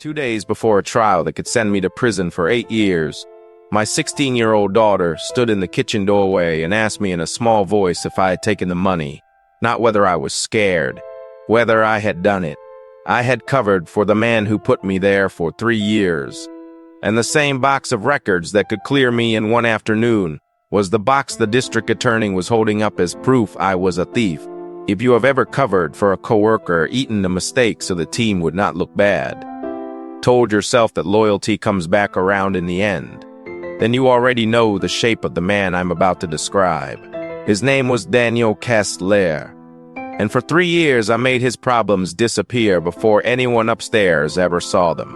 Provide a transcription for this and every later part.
2 days before a trial that could send me to prison for 8 years, my 16-year-old daughter stood in the kitchen doorway and asked me in a small voice if I had taken the money, not whether I was scared, whether I had done it. I had covered for the man who put me there for 3 years. And the same box of records that could clear me in one afternoon was the box the district attorney was holding up as proof I was a thief. If you have ever covered for a coworker, eaten a mistake so the team would not look bad, told yourself that loyalty comes back around in the end, then you already know the shape of the man I'm about to describe. His name was Daniel Kessler, and for 3 years I made his problems disappear before anyone upstairs ever saw them.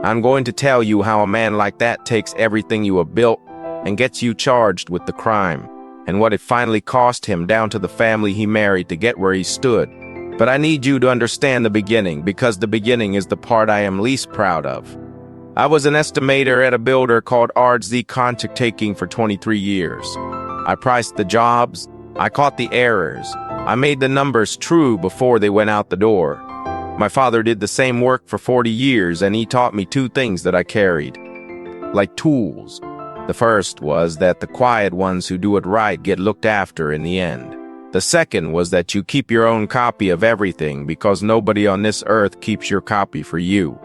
I'm going to tell you how a man like that takes everything you have built and gets you charged with the crime, and what it finally cost him down to the family he married to get where he stood. But I need you to understand the beginning, because the beginning is the part I am least proud of. I was an estimator at a builder called RZ Contracting for 23 years. I priced the jobs, I caught the errors, I made the numbers true before they went out the door. My father did the same work for 40 years, and he taught me 2 things that I carried, like tools. The first was that the quiet ones who do it right get looked after in the end. The second was that you keep your own copy of everything, because nobody on this earth keeps your copy for you.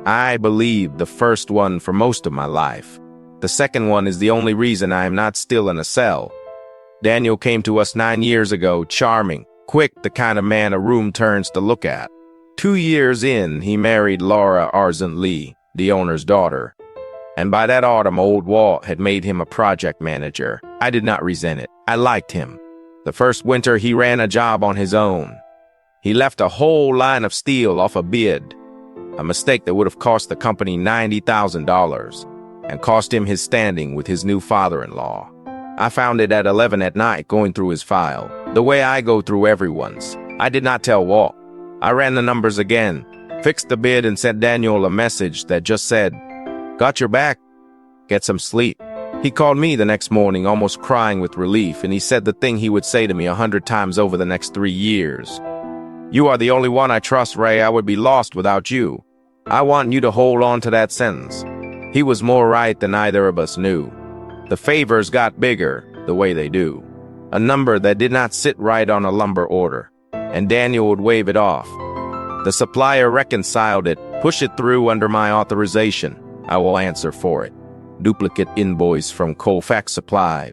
I believed the first one for most of my life. The second one is the only reason I am not still in a cell. Daniel came to us 9 years ago, charming, quick, the kind of man a room turns to look at. 2 years in, he married Laura Arzent Lee, the owner's daughter. And by that autumn, old Walt had made him a project manager. I did not resent it. I liked him. The first winter, he ran a job on his own. He left a whole line of steel off a bid, a mistake that would have cost the company $90,000 and cost him his standing with his new father-in-law. I found it at 11 at night going through his file, the way I go through everyone's. I did not tell Walt. I ran the numbers again, fixed the bid, and sent Daniel a message that just said, "Got your back. Get some sleep." He called me the next morning, almost crying with relief, and he said the thing he would say to me 100 times over the next 3 years. "You are the only one I trust, Ray. I would be lost without you." I want you to hold on to that sentence. He was more right than either of us knew. The favors got bigger, the way they do. A number that did not sit right on a lumber order, and Daniel would wave it off. The supplier reconciled it, push it through under my authorization. I will answer for it. Duplicate invoice from Colfax Supply.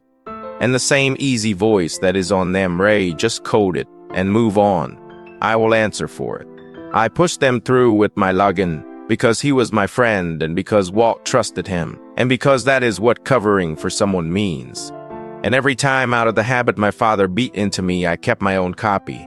And the same easy voice that is on them, Ray, just code it and move on. I will answer for it. I pushed them through with my login because he was my friend, and because Walt trusted him, and because that is what covering for someone means. And every time, out of the habit my father beat into me, I kept my own copy.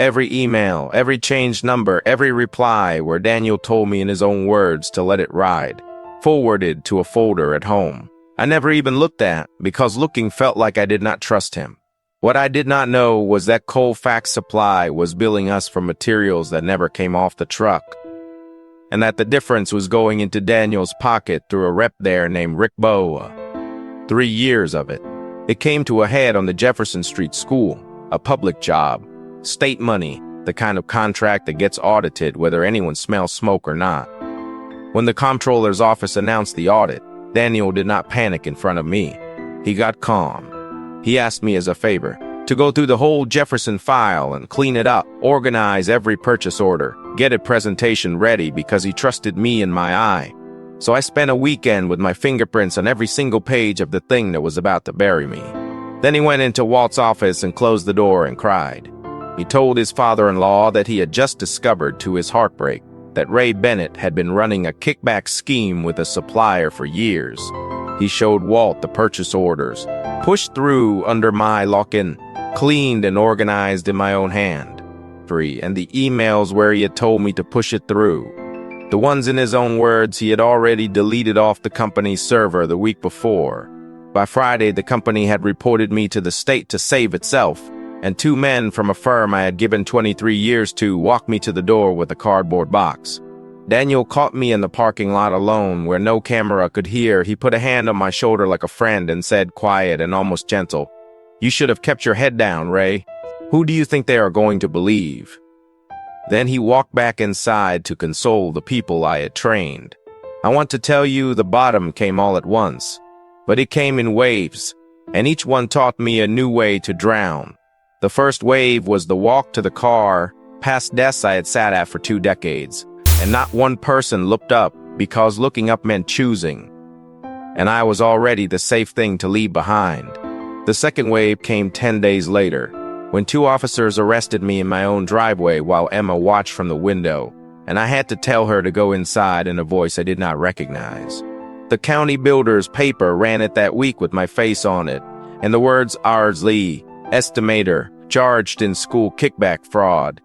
Every email, every changed number, every reply where Daniel told me in his own words to let it ride, forwarded to a folder at home. I never even looked at, because looking felt like I did not trust him. What I did not know was that Colfax Supply was billing us for materials that never came off the truck, and that the difference was going into Daniel's pocket through a rep there named Rick Boa. 3 years of it. It came to a head on the Jefferson Street School, a public job, state money, the kind of contract that gets audited whether anyone smells smoke or not. When the comptroller's office announced the audit, Daniel did not panic in front of me. He got calm. He asked me as a favor to go through the whole Jefferson file and clean it up, organize every purchase order, get a presentation ready, because he trusted me in my eye. So I spent a weekend with my fingerprints on every single page of the thing that was about to bury me. Then he went into Walt's office and closed the door and cried. He told his father-in-law that he had just discovered, to his heartbreak, that Ray Bennett had been running a kickback scheme with a supplier for years. He showed Walt the purchase orders, pushed through under my lock-in, cleaned and organized in my own hand, and the emails where he had told me to push it through. The ones in his own words he had already deleted off the company's server the week before. By Friday, the company had reported me to the state to save itself, and 2 men from a firm I had given 23 years to walked me to the door with a cardboard box. Daniel caught me in the parking lot alone where no camera could hear. He put a hand on my shoulder like a friend and said, quiet and almost gentle, "You should have kept your head down, Ray. Who do you think they are going to believe?" Then he walked back inside to console the people I had trained. I want to tell you the bottom came all at once, but it came in waves, and each one taught me a new way to drown. The first wave was the walk to the car, past desks I had sat at for 2 decades, and not one person looked up because looking up meant choosing. And I was already the safe thing to leave behind. The second wave came 10 days later, when 2 officers arrested me in my own driveway while Emma watched from the window, and I had to tell her to go inside in a voice I did not recognize. The county builder's paper ran it that week with my face on it, and the words Ardsley, estimator, charged in school kickback fraud.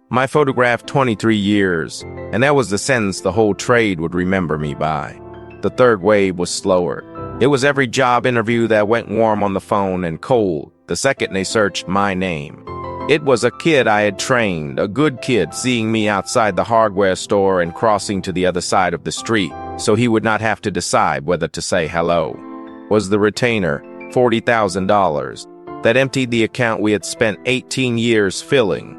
My photograph 23 years, and that was the sentence the whole trade would remember me by. The third wave was slower. It was every job interview that went warm on the phone and cold the second they searched my name. It was a kid I had trained, a good kid, seeing me outside the hardware store and crossing to the other side of the street, so he would not have to decide whether to say hello. Was the retainer, $40,000, that emptied the account we had spent 18 years filling.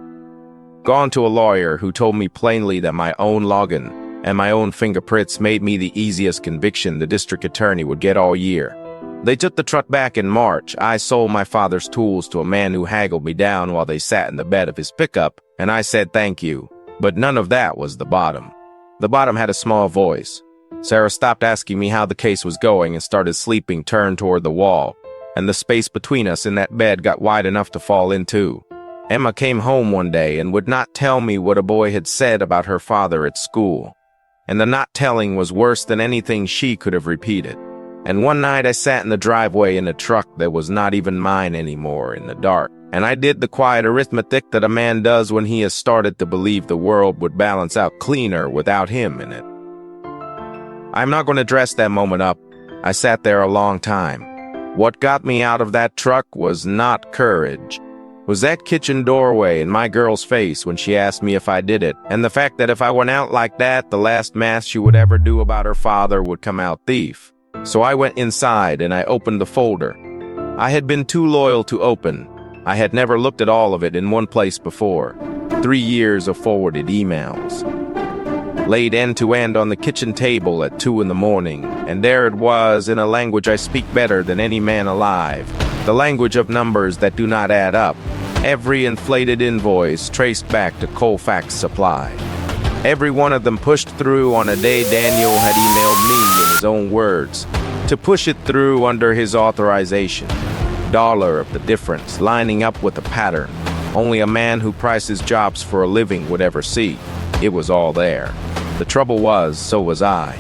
Gone to a lawyer who told me plainly that my own login and my own fingerprints made me the easiest conviction the district attorney would get all year. They took the truck back in March. I sold my father's tools to a man who haggled me down while they sat in the bed of his pickup, and I said thank you. But none of that was the bottom. The bottom had a small voice. Sarah stopped asking me how the case was going and started sleeping turned toward the wall, and the space between us in that bed got wide enough to fall into. Emma came home one day and would not tell me what a boy had said about her father at school. And the not telling was worse than anything she could have repeated. And one night I sat in the driveway in a truck that was not even mine anymore in the dark, and I did the quiet arithmetic that a man does when he has started to believe the world would balance out cleaner without him in it. I'm not going to dress that moment up. I sat there a long time. What got me out of that truck was not courage. Was that kitchen doorway in my girl's face when she asked me if I did it, and the fact that if I went out like that, the last math she would ever do about her father would come out thief. So I went inside and I opened the folder. I had been too loyal to open. I had never looked at all of it in one place before. 3 years of forwarded emails. Laid end to end on the kitchen table at 2 in the morning, and there it was in a language I speak better than any man alive. The language of numbers that do not add up. Every inflated invoice traced back to Colfax Supply. Every one of them pushed through on a day Daniel had emailed me in his own words, to push it through under his authorization. Dollar of the difference, lining up with a pattern only a man who prices jobs for a living would ever see. It was all there. The trouble was, so was I.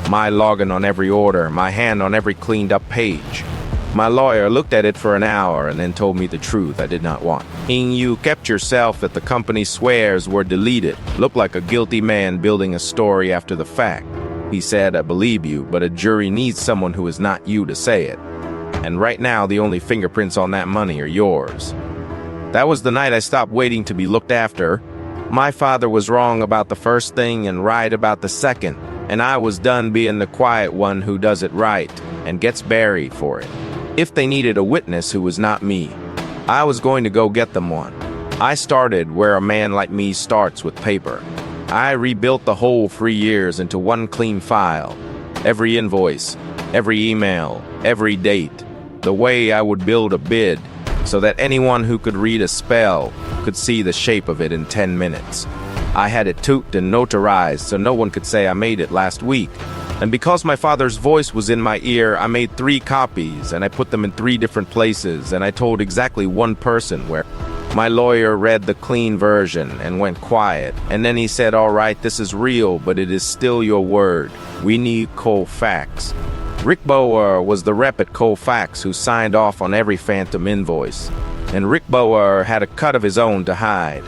My login on every order, my hand on every cleaned up page. My lawyer looked at it for an hour and then told me the truth I did not want. You kept yourself that the company swears were deleted. Looked like a guilty man building a story after the fact. He said, I believe you, but a jury needs someone who is not you to say it. And right now, the only fingerprints on that money are yours. That was the night I stopped waiting to be looked after. My father was wrong about the first thing and right about the second, and I was done being the quiet one who does it right and gets buried for it. If they needed a witness who was not me, I was going to go get them one. I started where a man like me starts, with paper. I rebuilt the whole 3 years into one clean file. Every invoice, every email, every date. The way I would build a bid so that anyone who could read a spell could see the shape of it in 10 minutes. I had it toothed and notarized so no one could say I made it last week. And because my father's voice was in my ear, I made 3 copies, and I put them in 3 different places, and I told exactly one person where. My lawyer read the clean version and went quiet, and then he said, all right, this is real, but it is still your word. We need Colfax. Rick Bower was the rep at Colfax who signed off on every phantom invoice, and Rick Bower had a cut of his own to hide.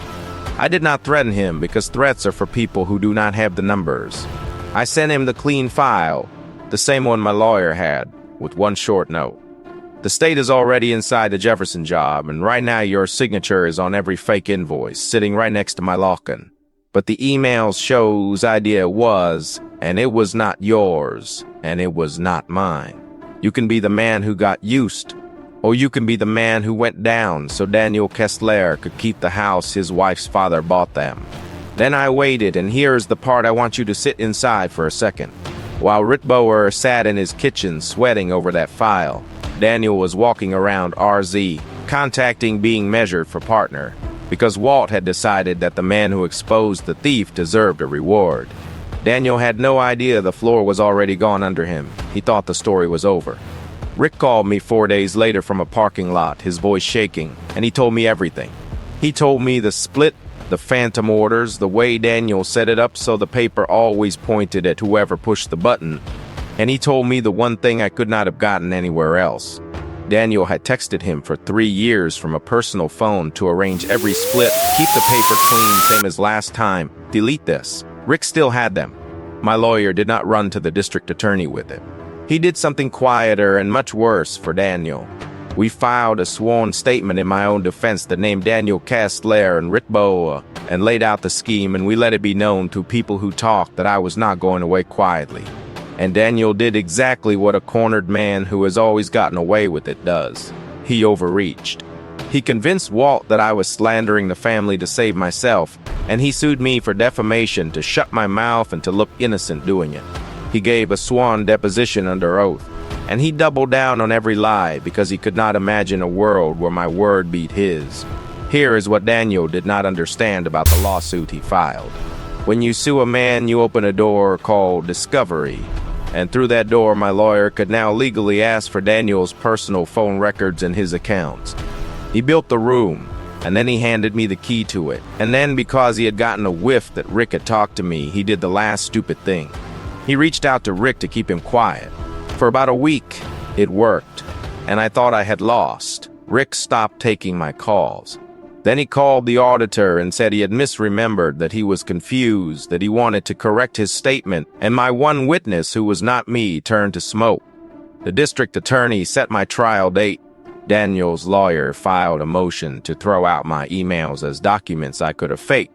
I did not threaten him because threats are for people who do not have the numbers. I sent him the clean file, the same one my lawyer had, with one short note. The state is already inside the Jefferson job, and right now your signature is on every fake invoice, sitting right next to my login. But the emails show whose idea it was, and it was not yours, and it was not mine. You can be the man who got used, Or you can be the man who went down so Daniel Kessler could keep the house his wife's father bought them. Then I waited, and here's the part I want you to sit inside for a second. While Rick Bower sat in his kitchen sweating over that file, Daniel was walking around RZ, contacting being measured for partner, because Walt had decided that the man who exposed the thief deserved a reward. Daniel had no idea the floor was already gone under him. He thought the story was over. Rick called me 4 days later from a parking lot, his voice shaking, and he told me everything. He told me the split, the phantom orders, the way Daniel set it up so the paper always pointed at whoever pushed the button, and he told me the one thing I could not have gotten anywhere else. Daniel had texted him for 3 years from a personal phone to arrange every split, keep the paper clean, same as last time, delete this. Rick still had them. My lawyer did not run to the district attorney with it. He did something quieter and much worse for Daniel. We filed a sworn statement in my own defense that named Daniel Kessler and Rick Bower and laid out the scheme, and we let it be known to people who talked that I was not going away quietly. And Daniel did exactly what a cornered man who has always gotten away with it does. He overreached. He convinced Walt that I was slandering the family to save myself, and he sued me for defamation to shut my mouth and to look innocent doing it. He gave a sworn deposition under oath, and he doubled down on every lie because he could not imagine a world where my word beat his. Here is what Daniel did not understand about the lawsuit he filed. When you sue a man, you open a door called discovery, and through that door my lawyer could now legally ask for Daniel's personal phone records and his accounts. He built the room, and then he handed me the key to it, and then because he had gotten a whiff that Rick had talked to me, he did the last stupid thing. He reached out to Rick to keep him quiet. For about a week, it worked, and I thought I had lost. Rick stopped taking my calls. Then he called the auditor and said he had misremembered, that he was confused, that he wanted to correct his statement, and my one witness, who was not me, turned to smoke. The district attorney set my trial date. Daniel's lawyer filed a motion to throw out my emails as documents I could have faked.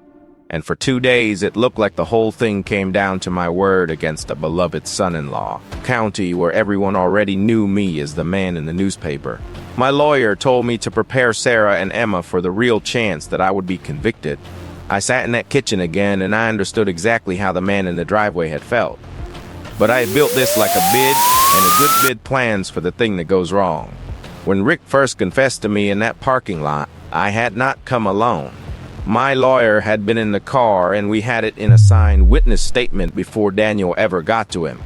And for 2 days it looked like the whole thing came down to my word against a beloved son-in-law, county where everyone already knew me as the man in the newspaper. My lawyer told me to prepare Sarah and Emma for the real chance that I would be convicted. I sat in that kitchen again, and I understood exactly how the man in the driveway had felt. But I had built this like a bid, and a good bid plans for the thing that goes wrong. When Rick first confessed to me in that parking lot, I had not come alone. My lawyer had been in the car, and we had it in a signed witness statement before Daniel ever got to him.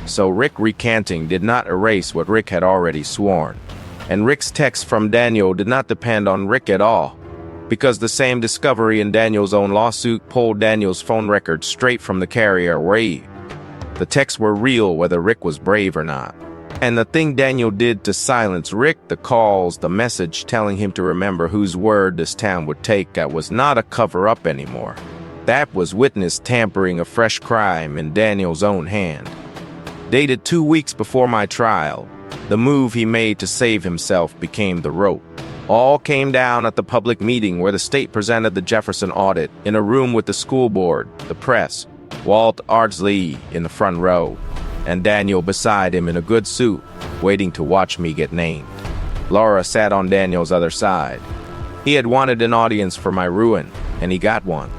So Rick recanting did not erase what Rick had already sworn. And Rick's text from Daniel did not depend on Rick at all, because the same discovery in Daniel's own lawsuit pulled Daniel's phone records straight from the carrier Ray. The texts were real whether Rick was brave or not. And the thing Daniel did to silence Rick, the calls, the message telling him to remember whose word this town would take, that was not a cover-up anymore. That was witness tampering, a fresh crime in Daniel's own hand. Dated 2 weeks before my trial, the move he made to save himself became the rope. All came down at the public meeting where the state presented the Jefferson audit, in a room with the school board, the press, Walt Ardsley in the front row, and Daniel beside him in a good suit, waiting to watch me get named. Laura sat on Daniel's other side. He had wanted an audience for my ruin, and he got one.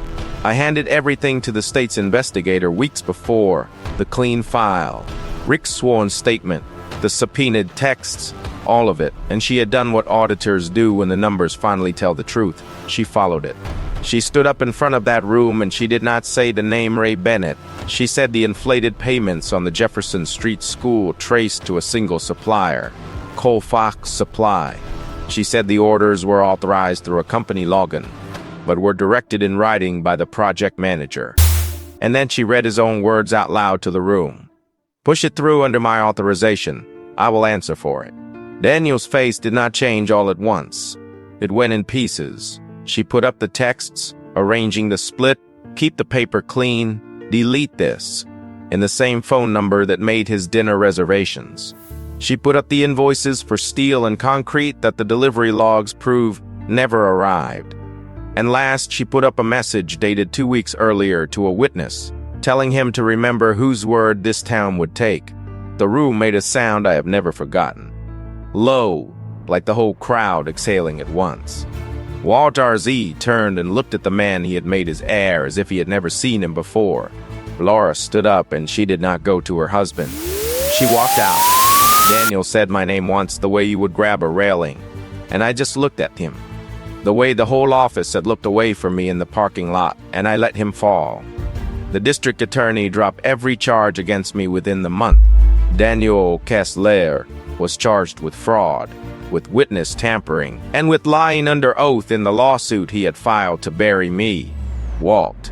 I handed everything to the state's investigator weeks before, the clean file, Rick's sworn statement, the subpoenaed texts, all of it, and she had done what auditors do when the numbers finally tell the truth. She followed it. She stood up in front of that room, and she did not say the name Ray Bennett. She said the inflated payments on the Jefferson Street School traced to a single supplier, Colfax Supply. She said the orders were authorized through a company login, but were directed in writing by the project manager. And then she read his own words out loud to the room. Push it through under my authorization. I will answer for it. Daniel's face did not change all at once. It went in pieces. She put up the texts, arranging the split, keep the paper clean, delete this, in the same phone number that made his dinner reservations. She put up the invoices for steel and concrete that the delivery logs prove never arrived. And last, she put up a message dated 2 weeks earlier to a witness, telling him to remember whose word this town would take. The room made a sound I have never forgotten. Low, like the whole crowd exhaling at once. Walter Z turned and looked at the man he had made his heir as if he had never seen him before. Laura stood up and she did not go to her husband. She walked out. Daniel said my name once the way you would grab a railing, and I just looked at him. The way the whole office had looked away from me in the parking lot, and I let him fall. The district attorney dropped every charge against me within the month. Daniel Kessler was charged with fraud, with witness tampering, and with lying under oath in the lawsuit he had filed to bury me. Walt.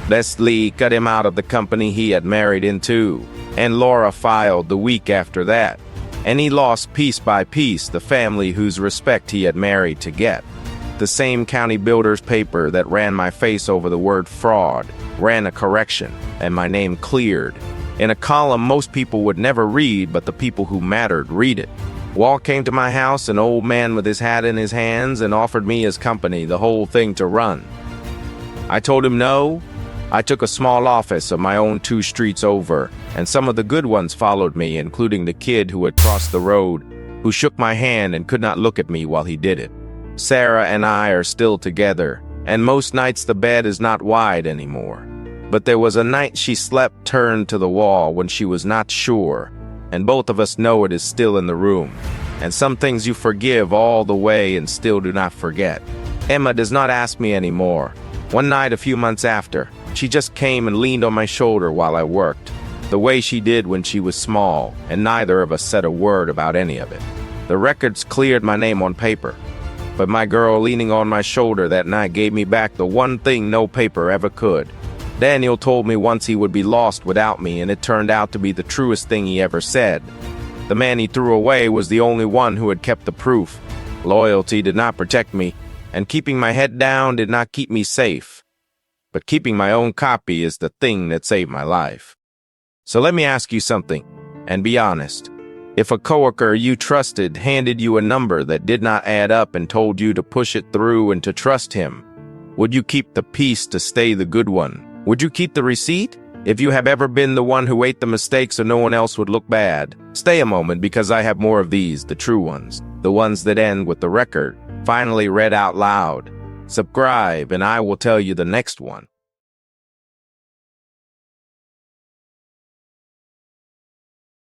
Leslie cut him out of the company he had married into, and Laura filed the week after that, and he lost piece by piece the family whose respect he had married to get. The same county builder's paper that ran my face over the word fraud ran a correction, and my name cleared. In a column most people would never read, but the people who mattered read it. Walt came to my house, an old man with his hat in his hands, and offered me his company, the whole thing to run. I told him no. I took a small office of my own 2 streets over, and some of the good ones followed me, including the kid who had crossed the road, who shook my hand and could not look at me while he did it. Sarah and I are still together, and most nights the bed is not wide anymore. But there was a night she slept turned to the wall when she was not sure, and both of us know it is still in the room. And some things you forgive all the way and still do not forget. Emma does not ask me anymore. One night a few months after, she just came and leaned on my shoulder while I worked, the way she did when she was small, and neither of us said a word about any of it. The records cleared my name on paper, but my girl leaning on my shoulder that night gave me back the one thing no paper ever could. Daniel told me once he would be lost without me, and it turned out to be the truest thing he ever said. The man he threw away was the only one who had kept the proof. Loyalty did not protect me, and keeping my head down did not keep me safe. But keeping my own copy is the thing that saved my life. So let me ask you something, and be honest. If a coworker you trusted handed you a number that did not add up and told you to push it through and to trust him, would you keep the peace to stay the good one? Would you keep the receipt? If you have ever been the one who ate the mistake so no one else would look bad, stay a moment because I have more of these, the true ones, the ones that end with the record, finally read out loud. Subscribe and I will tell you the next one.